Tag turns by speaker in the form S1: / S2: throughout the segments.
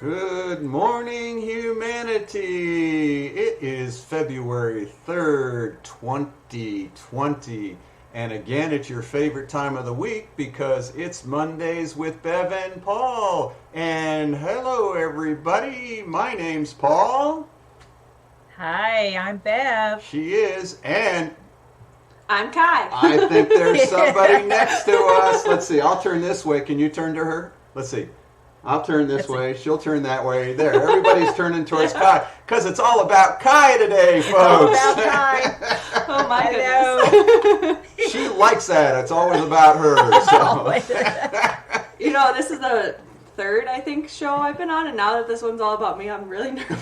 S1: Good morning, humanity. It is February 3rd, 2020. And again, it's your favorite time of the week because it's Mondays with Bev and Paul. And hello, everybody. My name's Paul.
S2: Hi, I'm Bev.
S1: She is. And
S3: I'm Kai.
S1: I think there's somebody next to us. Let's see. I'll turn this way. Can you turn to her? Let's see. I'll turn this way. She'll turn that way. There. Everybody's turning towards Kai because it's all about Kai today, folks.
S2: All about Kai.
S3: Oh my goodness.
S1: She likes that. It's always about her. So.
S3: You know, this is the third, I think, show I've been on, and now that this one's all about me, I'm really nervous.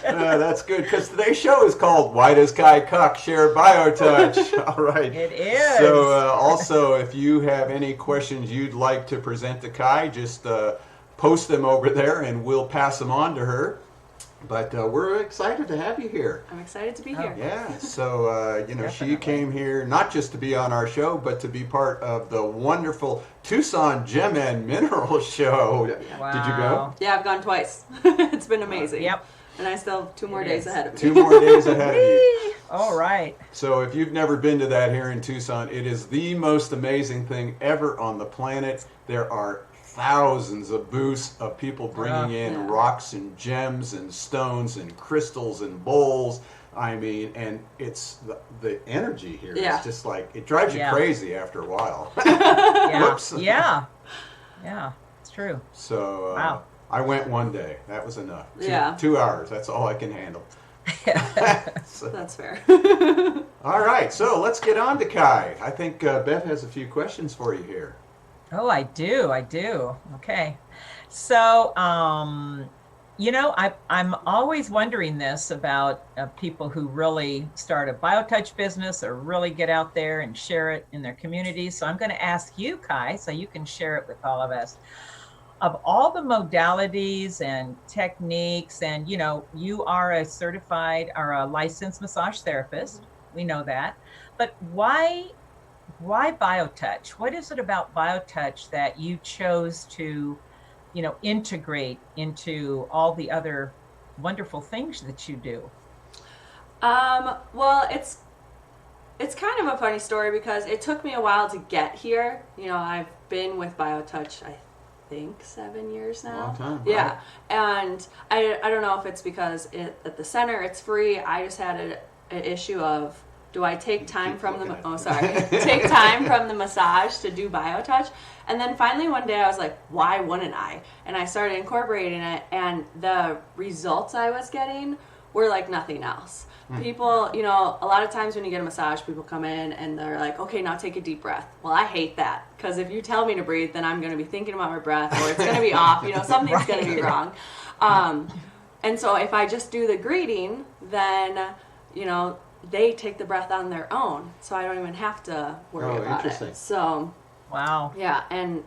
S1: That's good because today's show is called "Why Does Kai Cox Share BioTouch?" All right.
S2: It is.
S1: So, also, if you have any questions you'd like to present to Kai, just post them over there, and we'll pass them on to her. But we're excited to have you here.
S3: I'm excited to be here.
S1: Yeah. So, she came here not just to be on our show, but to be part of the wonderful Tucson Gem and Mineral Show.
S2: Wow.
S1: Did you go?
S3: Yeah, I've gone twice. It's been amazing.
S2: Yep.
S3: And I still have 2 more days ahead of me.
S1: 2 more days ahead of you.
S2: All right.
S1: So if you've never been to that here in Tucson, it is the most amazing thing ever on the planet. There are thousands of booths of people bringing in rocks and gems and stones and crystals and bowls. I mean, and it's the energy here.
S3: Yeah.
S1: It's just like, it drives you crazy after a while.
S2: Yeah.
S1: Whoops.
S2: Yeah. It's true.
S1: So
S2: Wow.
S1: I went one day. That was enough. 2 hours. That's all I can handle. So,
S3: That's fair.
S1: all right. So let's get on to Kai. I think Beth has a few questions for you here.
S2: Oh, I do. Okay. So, I'm always wondering this about people who really start a BioTouch business or really get out there and share it in their communities. So I'm going to ask you, Kai, so you can share it with all of us. Of all the modalities and techniques, and you are a certified or a licensed massage therapist. We know that. But why BioTouch? What is it about BioTouch that you chose to, integrate into all the other wonderful things that you do?
S3: Well, it's kind of a funny story because it took me a while to get here. I've been with BioTouch, I think 7 years now.
S1: Long time, right?
S3: Yeah. And I don't know if it's because at the center it's free. I just had an issue of, do I take time from take time from the massage to do BioTouch? And then finally one day I was like, why wouldn't I? And I started incorporating it, and the results I was getting were like nothing else. People, a lot of times when you get a massage, people come in and they're like, okay, now take a deep breath. Well, I hate that because if you tell me to breathe, then I'm going to be thinking about my breath, or it's going to be off, something's going to be wrong. And so if I just do the greeting, then, they take the breath on their own, so I don't even have to worry about it. So,
S2: wow.
S3: Yeah, and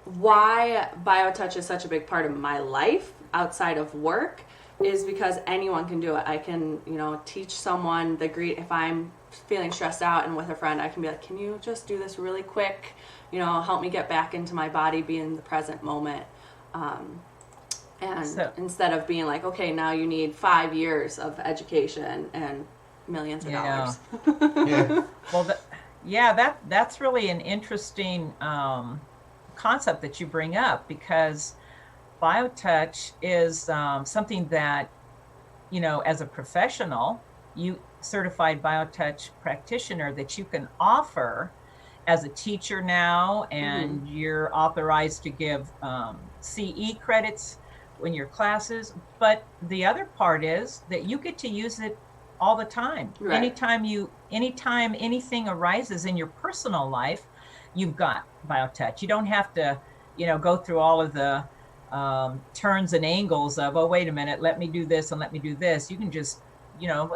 S3: why BioTouch is such a big part of my life outside of work is because anyone can do it. I can, teach someone if I'm feeling stressed out and with a friend, I can be like, can you just do this really quick? Help me get back into my body, be in the present moment. Instead of being like, okay, now you need 5 years of education and millions of dollars.
S2: Well, that's really an interesting concept that you bring up, because BioTouch is something that, as a professional, you certified BioTouch practitioner, that you can offer as a teacher now, and you're authorized to give CE credits in your classes. But the other part is that you get to use it all the time. Right. Anytime anything arises in your personal life, you've got BioTouch. You don't have to, go through all of the turns and angles of, oh, wait a minute, let me do this and let me do this. You can just,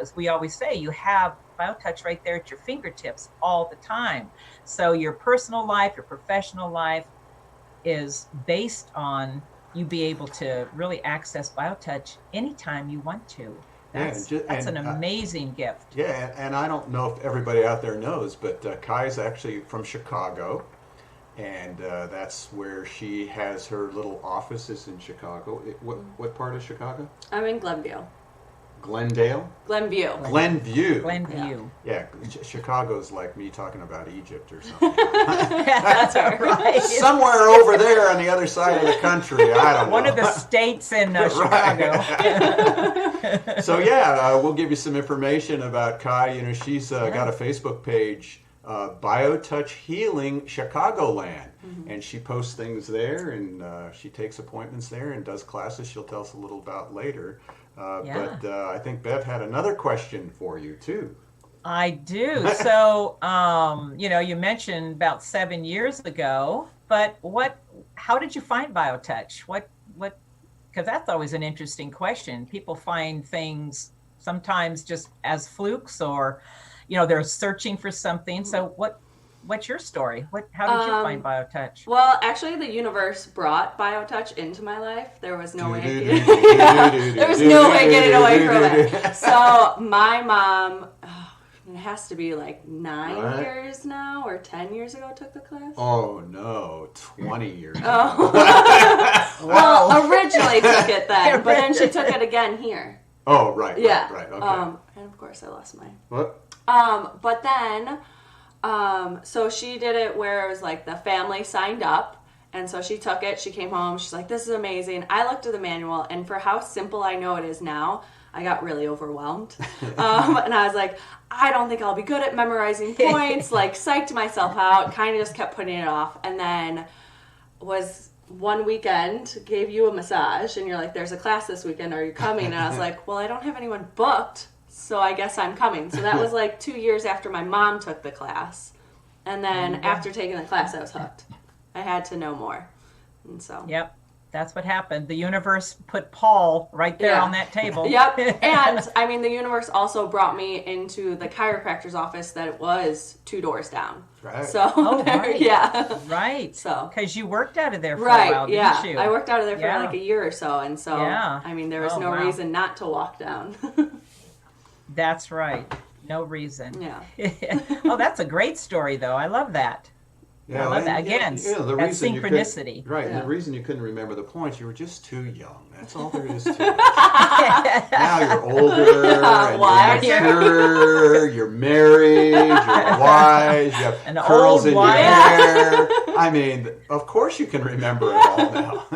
S2: as we always say, you have BioTouch right there at your fingertips all the time. So your personal life, your professional life is based on you be able to really access BioTouch anytime you want to. That's an amazing gift.
S1: Yeah, and I don't know if everybody out there knows, but Kai's actually from Chicago. and that's where she has her little office is in Chicago. What part of Chicago?
S3: I'm in Glenview.
S1: Glendale?
S3: Glenview.
S1: Glenview.
S2: Glenview.
S1: Yeah, Chicago's like me talking about Egypt or something.
S3: That's right.
S1: Somewhere over there on the other side of the country. I don't know.
S2: One of the states in Chicago.
S1: So yeah, we'll give you some information about Kai. You know, she's got a Facebook page, BioTouch Healing Chicagoland, and she posts things there, and she takes appointments there and does classes. She'll tell us a little about later. But I think Bev had another question for you too.
S2: I do. So, you know, you mentioned about 7 years ago, but how did you find BioTouch? Because that's always an interesting question. People find things sometimes just as flukes, or, you know, they're searching for something. So what's your story? How did you find BioTouch?
S3: Well, actually, the universe brought BioTouch into my life. There was no way getting away from it. So my mom, it has to be like 9 years now, or 10 years ago, took the class.
S1: Oh no, 20 years ago.
S3: Oh. Well, originally took it then, but then she took it again here.
S1: Oh, right.
S3: Yeah.
S1: Right. Okay.
S3: And of course, I lost mine.
S1: What?
S3: But then. So she did it where it was like the family signed up, and so she took it, she came home, she's like, this is amazing. I looked at the manual, and for how simple I know it is now, I got really overwhelmed. And I was like, I don't think I'll be good at memorizing points, like psyched myself out, kind of just kept putting it off. And then was one weekend, gave you a massage, and you're like, there's a class this weekend, are you coming? And I was like, well, I don't have anyone booked, so I guess I'm coming. So that was like 2 years after my mom took the class. And then after taking the class, I was hooked. I had to know more. And so.
S2: Yep. That's what happened. The universe put Paul right there on that table.
S3: Yep. And I mean, the universe also brought me into the chiropractor's office that was 2 doors down.
S1: Right.
S3: So,
S2: right.
S3: Yeah.
S2: Right.
S3: So.
S2: Because you worked out of there for a
S3: Right.
S2: while,
S3: Yeah.
S2: didn't you?
S3: I worked out of there for like a year or so. And so, I mean, there was no reason not to walk down.
S2: That's right. No reason.
S3: Yeah.
S2: Oh, that's a great story, though. I love that.
S1: Yeah,
S2: I love that. Again,
S1: the
S2: that's
S1: reason
S2: synchronicity.
S1: Right,
S3: Yeah.
S1: and the reason you couldn't remember the points, you were just too young. That's all there is to it. Now you're older, and you're mature, you're married, you're wise, you have curls in your hair. I mean, of course you can remember it all now.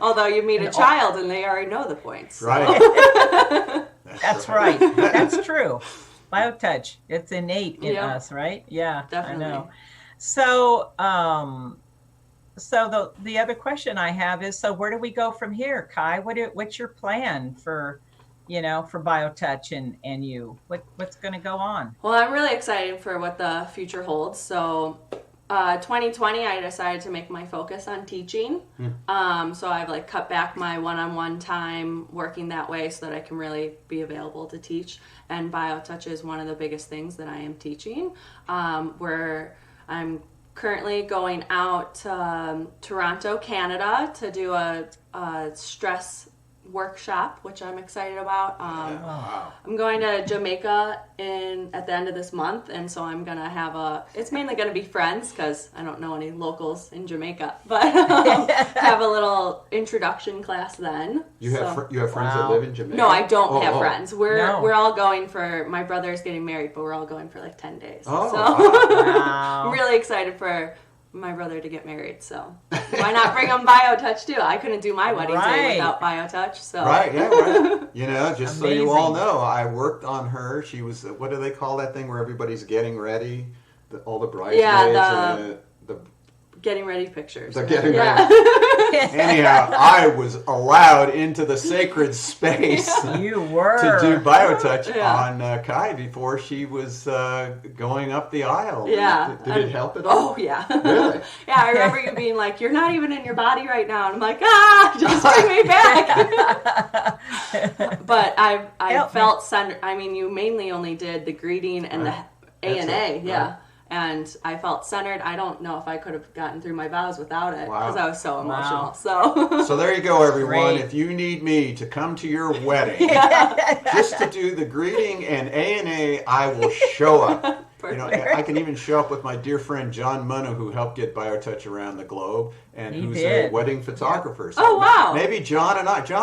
S3: Although you meet a child and they already know the points. So.
S1: Right.
S2: That's right. That's true. BioTouch, it's innate in us, right? Yeah,
S3: definitely.
S2: I know. So, the other question I have is, so where do we go from here, Kai? What's your plan for BioTouch and you? What's going to go on?
S3: Well, I'm really excited for what the future holds. So, 2020, I decided to make my focus on teaching. So I've cut back my one-on-one time working that way so that I can really be available to teach. And BioTouch is one of the biggest things that I am teaching. Where I'm currently going out to Toronto, Canada to do a stress workshop, which I'm excited about. I'm going to Jamaica at the end of this month, and so I'm going to have it's mainly going to be friends because I don't know any locals in Jamaica, but have a little introduction class then.
S1: You have friends that live in Jamaica?
S3: No, I don't have friends. We're all going my brother's getting married, but we're all going for 10 days. I'm really excited for my brother to get married, so why not bring him BioTouch too? I couldn't do my wedding day without BioTouch, so
S1: right. Just so you all know, I worked on her. She was, what do they call that thing where everybody's getting ready, all the bridesmaids and the
S3: getting ready pictures.
S1: The getting ready. Anyhow, I was allowed into the sacred space.
S2: You were
S1: to do BioTouch on Kai before she was going up the aisle.
S3: Yeah.
S1: Did it help at all?
S3: Oh yeah.
S1: Really?
S3: Yeah, I remember you being like, "You're not even in your body right now," and I'm like, just bring me back. But I felt centered. I mean, you mainly only did the greeting and the ANA,
S1: Right.
S3: And I felt centered. I don't know if I could have gotten through my vows without it because I was so emotional.
S2: Wow.
S1: So there you go, everyone.
S2: Great.
S1: If you need me to come to your wedding just to do the greeting and ANA, I will show up. You know, I can even show up with my dear friend John Munna, who helped get BioTouch around the globe, and
S2: He
S1: who's
S2: did.
S1: a wedding photographer. So
S3: Oh, wow.
S1: Maybe John,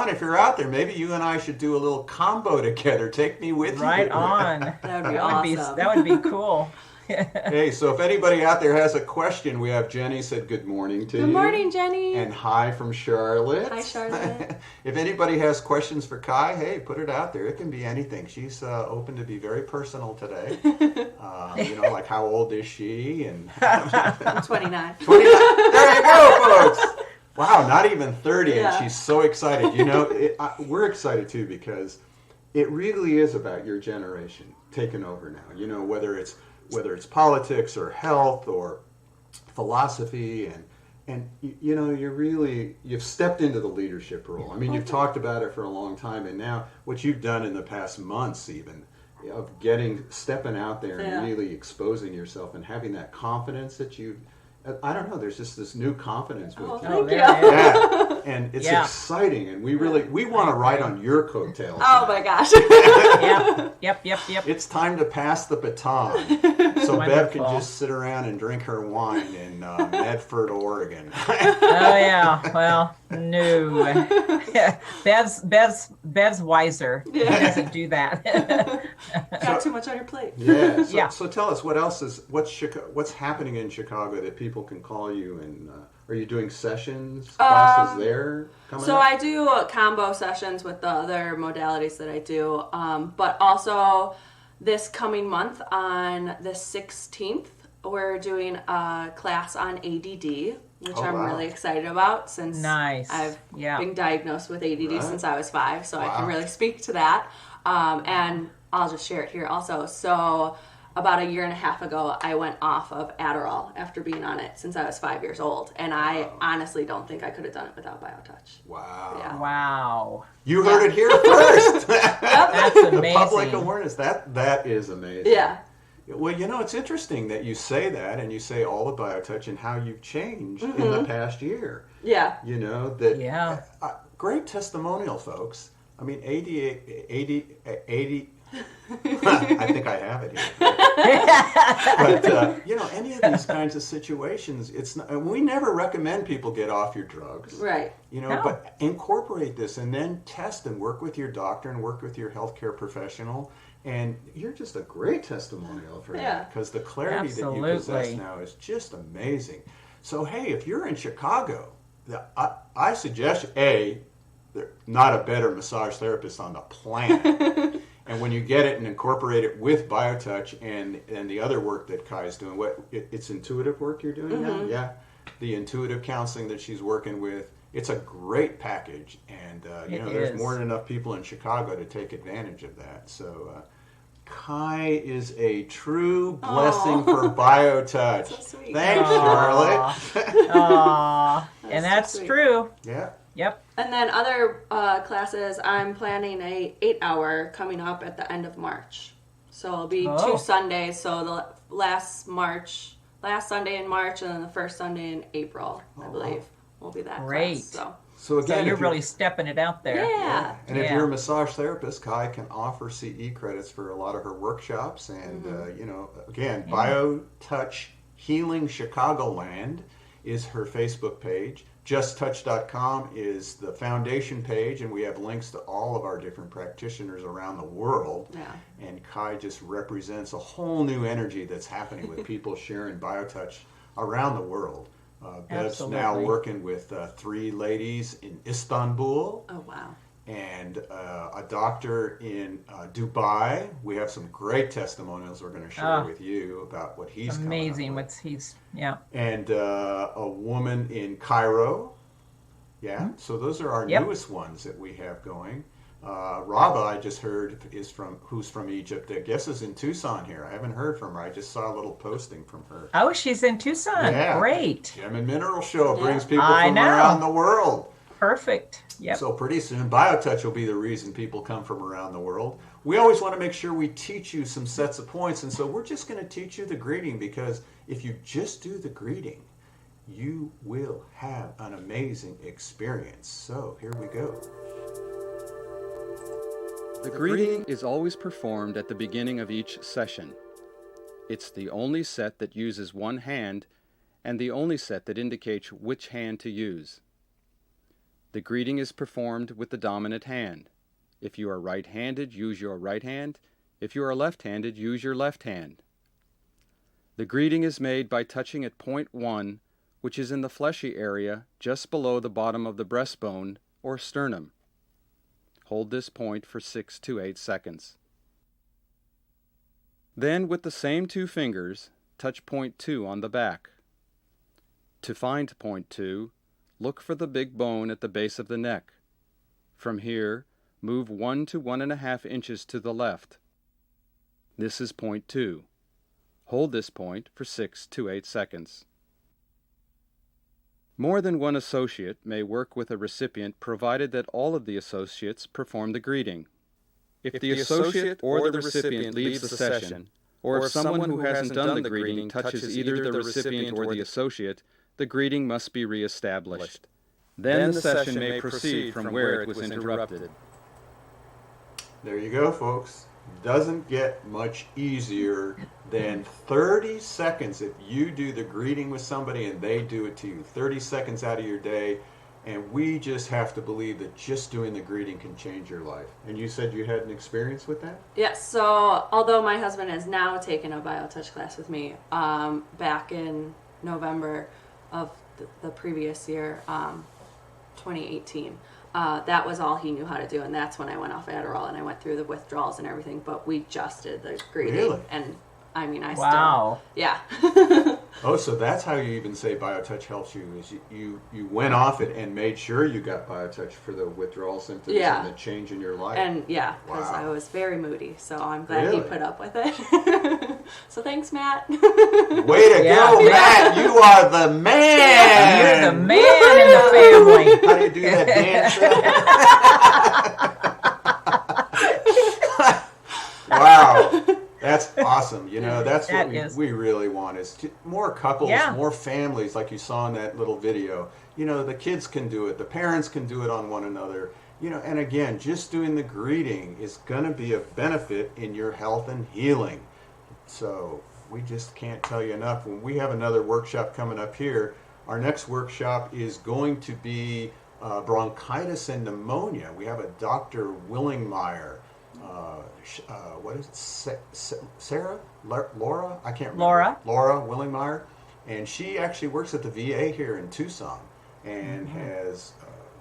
S1: if you're out there, maybe you and I should do a little combo together. Take me with you.
S2: Right on.
S3: That would be awesome.
S2: That would be cool.
S1: Hey, so if anybody out there has a question, we have Jenny said good morning to you.
S3: Good morning, Jenny.
S1: And hi from Charlotte.
S3: Hi, Charlotte.
S1: If anybody has questions for Kai, hey, put it out there. It can be anything. She's open to be very personal today. You know, like how old is she? And
S3: I'm 29.
S1: 29. There you go, folks. Wow, not even 30,
S3: Yeah.
S1: and she's so excited. You know, we're excited too because it really is about your generation taking over now. You know, whether it's politics or health or philosophy, and you know, you've stepped into the leadership role. I mean, you've talked about it for a long time, and now what you've done in the past months even of stepping out there and really exposing yourself and having that confidence that I don't know, there's just this new confidence with you.
S3: Thank you.
S1: Yeah, and it's exciting, and we want to ride on your coattails.
S3: Oh my gosh.
S2: Yep.
S1: It's time to pass the baton, so Bev can just sit around and drink her wine in Medford, Oregon.
S2: Oh yeah. Well, no. Bev's wiser. He doesn't do that.
S3: Got too much on your plate.
S1: Yeah. So tell us what's happening in Chicago that people can call you, and are you doing sessions, classes there coming up?
S3: I do combo sessions with the other modalities that I do, but also this coming month on the 16th, we're doing a class on ADD, which I'm really excited about since I've been diagnosed with ADD since I was 5, so I can really speak to that. And I'll just share it here also. So about a year and a half ago, I went off of Adderall after being on it since I was 5 years old. And I honestly don't think I could have done it without BioTouch.
S1: Wow.
S3: Yeah.
S2: Wow.
S1: You heard it here first.
S2: That's amazing.
S1: The public awareness, that is amazing.
S3: Yeah.
S1: Well, you know, it's interesting that you say that, and you say all the BioTouch and how you've changed in the past year.
S3: Yeah.
S1: You know, great testimonial, folks. I mean, 80 I think I have it here. But, you know, any of these kinds of situations, we never recommend people get off your drugs.
S3: Right.
S1: You know, but incorporate this and then test and work with your doctor and work with your healthcare professional. And you're just a great testimonial for that, because the clarity that you possess now is just amazing. So, hey, if you're in Chicago, I suggest there's not a better massage therapist on the planet. And when you get it and incorporate it with BioTouch and the other work that Kai's doing, it's intuitive work you're doing now? Yeah. The intuitive counseling that she's working with, it's a great package. And, you know, there's more than enough people in Chicago to take advantage of that. So, Kai is a true blessing for BioTouch.
S3: So sweet.
S1: Thanks, Charlotte.
S2: Aww. And that's true.
S1: Yeah.
S2: Yep.
S3: And then other classes, I'm planning a 8-hour coming up at the end of March. So it'll be 2 Sundays. So the last Sunday in March, and then the first Sunday in April, I believe, will be that class. So
S1: again,
S2: you're really stepping it out there.
S3: Yeah.
S1: And if you're a massage therapist, Kai can offer CE credits for a lot of her workshops. And, you know, again, BioTouch Healing Chicagoland is her Facebook page. JustTouch.com is the foundation page, and we have links to all of our different practitioners around the world. Yeah. And Kai just represents a whole new energy that's happening with people sharing BioTouch around the world. Bev's now working with 3 ladies in Istanbul.
S3: Oh, wow.
S1: And a doctor in Dubai. We have some great testimonials we're going to share with you about what he's
S2: amazing.
S1: Coming up with.
S2: Yeah.
S1: And a woman in Cairo. Yeah. Mm-hmm. So those are our newest ones that we have going. Rava, I just heard, who's from Egypt. I guess is in Tucson here. I haven't heard from her. I just saw a little posting from her.
S2: Oh, she's in Tucson. Yeah. Great.
S1: Gem and Mineral Show brings people from around the world.
S2: Perfect. Yep.
S1: So pretty soon, BioTouch will be the reason people come from around the world. We always want to make sure we teach you some sets of points, and so we're just going to teach you the greeting, because if you just do the greeting, you will have an amazing experience. So here we go.
S4: The greeting is always performed at the beginning of each session. It's the only set that uses one hand and the only set that indicates which hand to use. The greeting is performed with the dominant hand. If you are right-handed, use your right hand. If you are left-handed, use your left hand. The greeting is made by touching at point 1, which is in the fleshy area just below the bottom of the breastbone or sternum. Hold this point for 6 to 8 seconds. Then, with the same 2 fingers, touch point 2 on the back. To find point 2, look for the big bone at the base of the neck. From here, move 1 to 1.5 inches to the left. This is point 2. Hold this point for 6 to 8 seconds. More than one associate may work with a recipient provided that all of the associates perform the greeting. If the associate or the recipient leaves the session, or if someone who hasn't done the greeting touches either the recipient or the associate, the greeting must be reestablished. Then the session may proceed from where it was interrupted.
S1: There you go, folks. Doesn't get much easier than 30 seconds if you do the greeting with somebody and they do it to you. 30 seconds out of your day, and we just have to believe that just doing the greeting can change your life. And you said you had an experience with that?
S3: Yes, so although my husband has now taken a BioTouch class with me, back in November of the previous year, 2018, that was all he knew how to do, and that's when I went off Adderall and I went through the withdrawals and everything, but we just did the greeting.
S1: Really?
S3: And I mean, I
S2: Wow.
S3: still, yeah.
S1: Oh, so that's how you even say BioTouch helps you, is you went off it and made sure you got BioTouch for the withdrawal symptoms
S3: Yeah.
S1: and the change in your life.
S3: And yeah, because
S1: Wow.
S3: I was very moody, so I'm glad
S1: Really?
S3: he put up with it. So thanks, Matt.
S1: Way to
S2: Yeah,
S1: go,
S2: yeah.
S1: Matt! You are the man!
S2: You're the man in the family.
S1: How do you do that dance? Wow. That's awesome. You know, that's what we really want is more couples,
S2: Yeah.
S1: more families like you saw in that little video. You know, the kids can do it. The parents can do it on one another. You know, and again, just doing the greeting is going to be a benefit in your health and healing. So we just can't tell you enough. When we have another workshop coming up here, our next workshop is going to be bronchitis and pneumonia. We have a Dr. Willingmeyer. What is it? Sarah? Laura? I can't remember.
S2: Laura
S1: Willingmeyer. And she actually works at the VA here in Tucson and has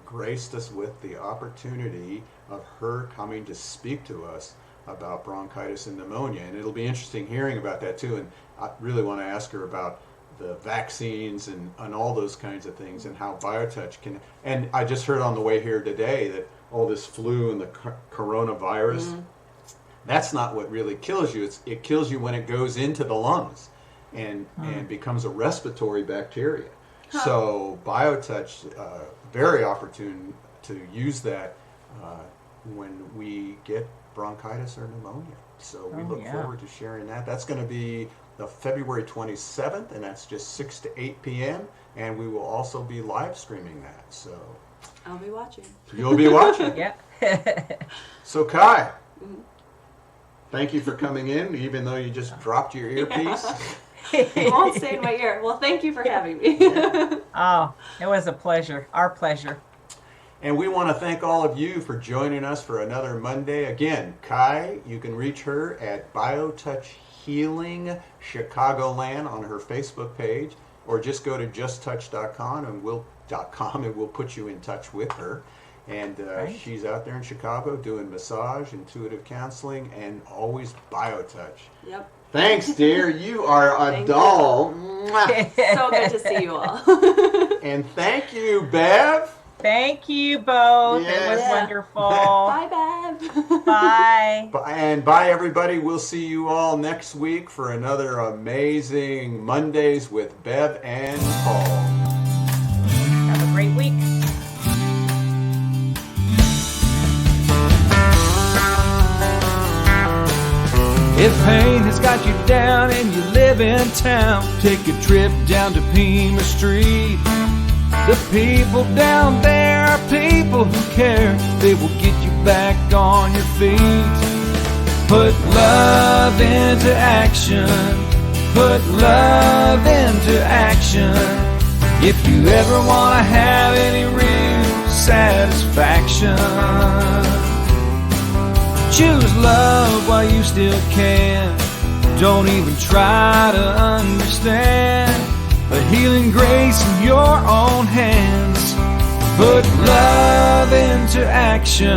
S1: graced us with the opportunity of her coming to speak to us about bronchitis and pneumonia. And it'll be interesting hearing about that too. And I really want to ask her about the vaccines and all those kinds of things and how BioTouch can. And I just heard on the way here today that all this flu and the coronavirus, that's not what really kills you. It kills you when it goes into the lungs and becomes a respiratory bacteria. Huh. So BioTouch, very opportune to use that when we get bronchitis or pneumonia. So we look forward to sharing that. That's going to be the February 27th, and that's just 6 to 8 p.m. And we will also be live streaming that. So
S3: I'll be watching.
S1: You'll be watching.
S2: Yeah.
S1: So Kai, thank you for coming in, even though you just dropped your earpiece.
S3: It won't stay in my ear. Well, thank you for having me.
S2: Oh, it was a pleasure. Our pleasure.
S1: And we want to thank all of you for joining us for another Monday. Again, Kai, you can reach her at BioTouch Healing Chicagoland on her Facebook page, or just go to justtouch.com and we'll put you in touch with her. And she's out there in Chicago doing massage, intuitive counseling, and always BioTouch.
S3: Yep.
S1: Thanks, dear. You are a doll.
S3: So good to see you all.
S1: And thank you, Bev.
S2: Thank you both.
S1: Yes.
S2: It was wonderful.
S3: Bye, Bev.
S2: Bye.
S1: And bye, everybody. We'll see you all next week for another amazing Mondays with Bev and Paul.
S2: Have a great week.
S5: If pain has got you down and you live in town, take a trip down to Pima Street. The people down there are people who care. They will get you back on your feet. Put love into action Put love into action if you ever want to have any real satisfaction. Choose love while you still can. Don't even try to understand the healing grace in your own hands. Put love into action.